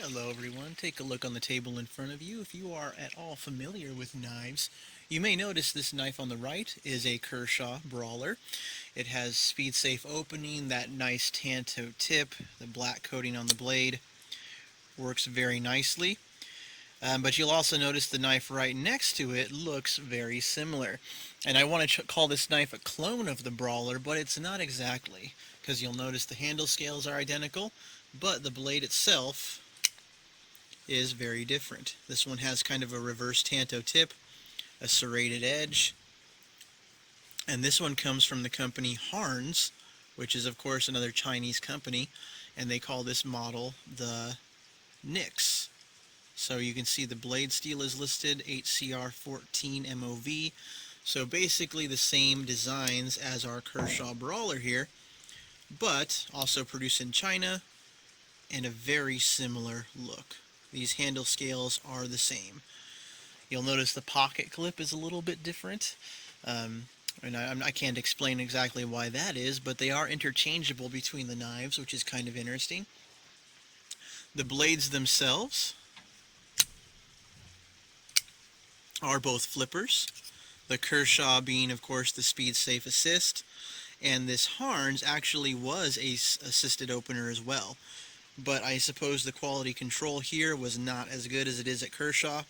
Hello everyone, take a look on the table in front of you. If you are at all familiar with knives, you may notice this knife on the right is a Kershaw Brawler. It has speed safe opening, that nice tanto tip, the black coating on the blade works very nicely. But you'll also notice the knife right next to it looks very similar. And I want to call this knife a clone of the Brawler, but it's not exactly, because you'll notice the handle scales are identical, but the blade itself is very different. This one has kind of a reverse tanto tip, a serrated edge, and this one comes from the company Harnds, which is of course another Chinese company, and they call this model the Nyx. So you can see the blade steel is listed 8CR14 MOV. So basically the same designs as our Kershaw Brawler here, but also produced in China and a very similar look. These handle scales are the same. You'll notice the pocket clip is a little bit different. And I can't explain exactly why that is, but they are interchangeable between the knives, which is kind of interesting. The blades themselves are both flippers. The Kershaw being, of course, the speed safe assist, and this Harnds actually was a assisted opener as well. But I suppose the quality control here was not as good as it is at Kershaw,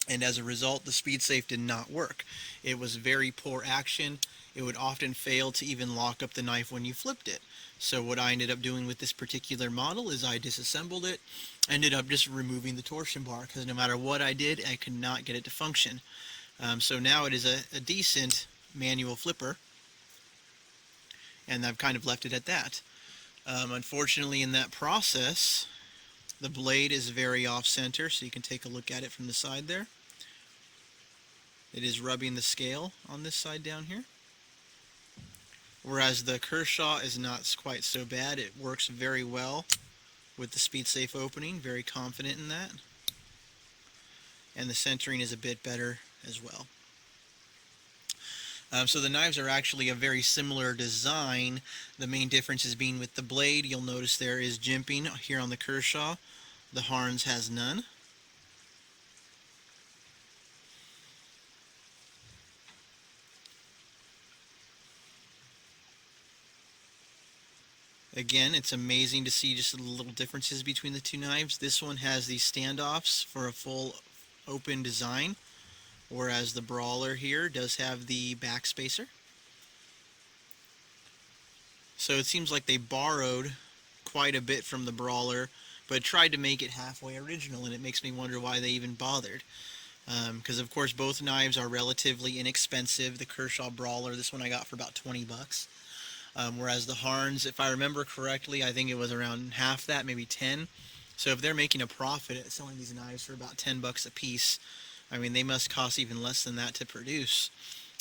and as a result the speed safe did not work. It was very poor action. It would often fail to even lock up the knife when you flipped it. So what I ended up doing with this particular model is I disassembled it, ended up just removing the torsion bar, because no matter what I did I could not get it to function. So now it is a decent manual flipper, and I've kind of left it at that. Unfortunately, in that process, the blade is very off-center, so you can take a look at it from the side there. It is rubbing the scale on this side down here. Whereas the Kershaw is not quite so bad. It works very well with the speed safe opening, very confident in that. And the centering is a bit better as well. So the knives are actually a very similar design. The main difference is being with the blade. You'll notice there is jimping here on the Kershaw. The Harnds has none. Again, it's amazing to see just the little differences between the two knives. This one has these standoffs for a full open design, whereas the Brawler here does have the back spacer. So it seems like they borrowed quite a bit from the Brawler, but tried to make it halfway original, and it makes me wonder why they even bothered. Because of course both knives are relatively inexpensive. The Kershaw Brawler, this one I got for about 20 bucks. Whereas the Harnds, if I remember correctly, I think it was around half that, maybe 10. So if they're making a profit at selling these knives for about 10 bucks a piece, I mean, they must cost even less than that to produce.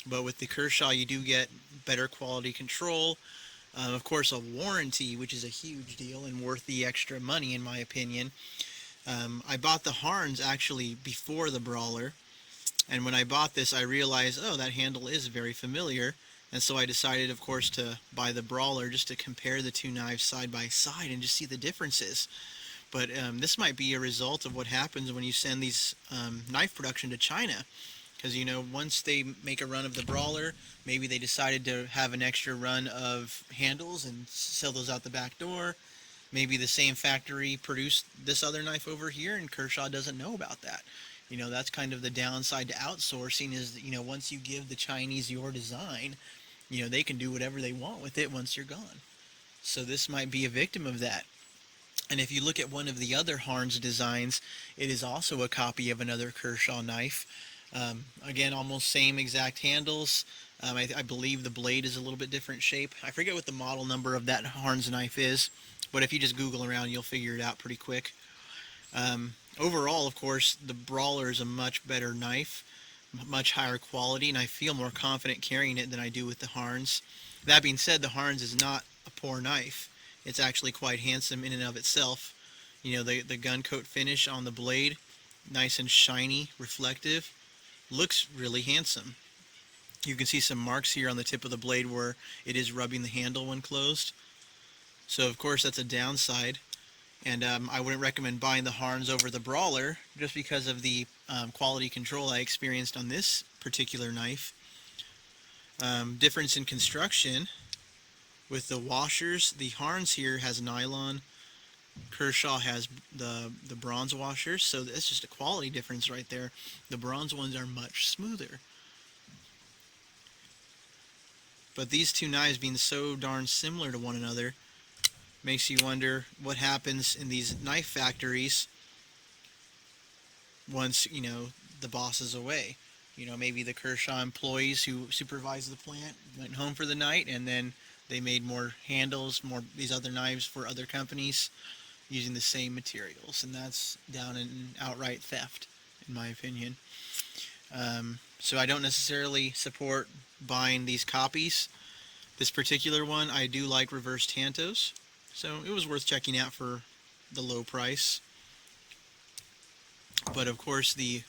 But with the Kershaw, you do get better quality control. Of course, a warranty, which is a huge deal and worth the extra money, in my opinion. I bought the Harnds actually before the Brawler, and when I bought this, I realized, oh, that handle is very familiar. And so I decided, of course, to buy the Brawler just to compare the two knives side by side and just see the differences. But this might be a result of what happens when you send these knife production to China. Because, you know, once they make a run of the Brawler, maybe they decided to have an extra run of handles and sell those out the back door. Maybe the same factory produced this other knife over here and Kershaw doesn't know about that. You know, that's kind of the downside to outsourcing is that, you know, once you give the Chinese your design, you know, they can do whatever they want with it once you're gone. So this might be a victim of that. And if you look at one of the other Harnds designs, it is also a copy of another Kershaw knife. Again, almost same exact handles. I believe the blade is a little bit different shape. I forget what the model number of that Harnds knife is, but if you just Google around, you'll figure it out pretty quick. Overall, of course, the Brawler is a much better knife, much higher quality, and I feel more confident carrying it than I do with the Harnds. That being said, the Harnds is not a poor knife. It's actually quite handsome in and of itself. You know, the gun coat finish on the blade, nice and shiny, reflective, looks really handsome. You can see some marks here on the tip of the blade where it is rubbing the handle when closed. So of course that's a downside. And I wouldn't recommend buying the Harnds over the Brawler just because of the quality control I experienced on this particular knife. Difference in construction with the washers. The Harnds here has nylon. Kershaw has the bronze washers, so that's just a quality difference right there. The bronze ones are much smoother. But these two knives being so darn similar to one another makes you wonder what happens in these knife factories once, the boss is away. Maybe the Kershaw employees who supervise the plant went home for the night, and then they made more handles, more these other knives for other companies using the same materials, and that's down in outright theft, in my opinion. So I don't necessarily support buying these copies. This particular one, I do like reverse tantos, so it was worth checking out for the low price. But of course, the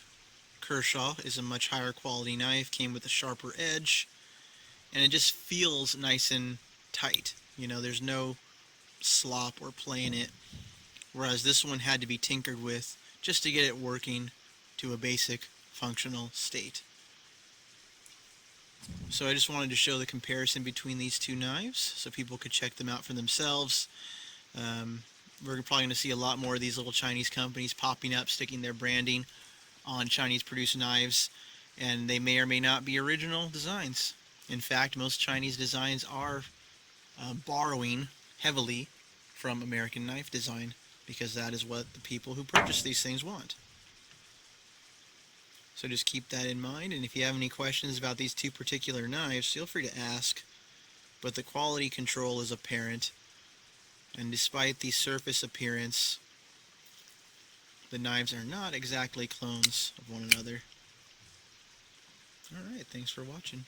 Kershaw is a much higher quality knife, came with a sharper edge, and it just feels nice and tight. There's no slop or play in it, whereas this one had to be tinkered with just to get it working to a basic functional state. So I just wanted to show the comparison between these two knives so people could check them out for themselves. We're probably going to see a lot more of these little Chinese companies popping up, sticking their branding on Chinese-produced knives, and they may or may not be original designs. In fact, most Chinese designs are borrowing heavily from American knife design, because that is what the people who purchase these things want. So just keep that in mind, and if you have any questions about these two particular knives, feel free to ask. But the quality control is apparent, and despite the surface appearance, the knives are not exactly clones of one another. Alright, thanks for watching.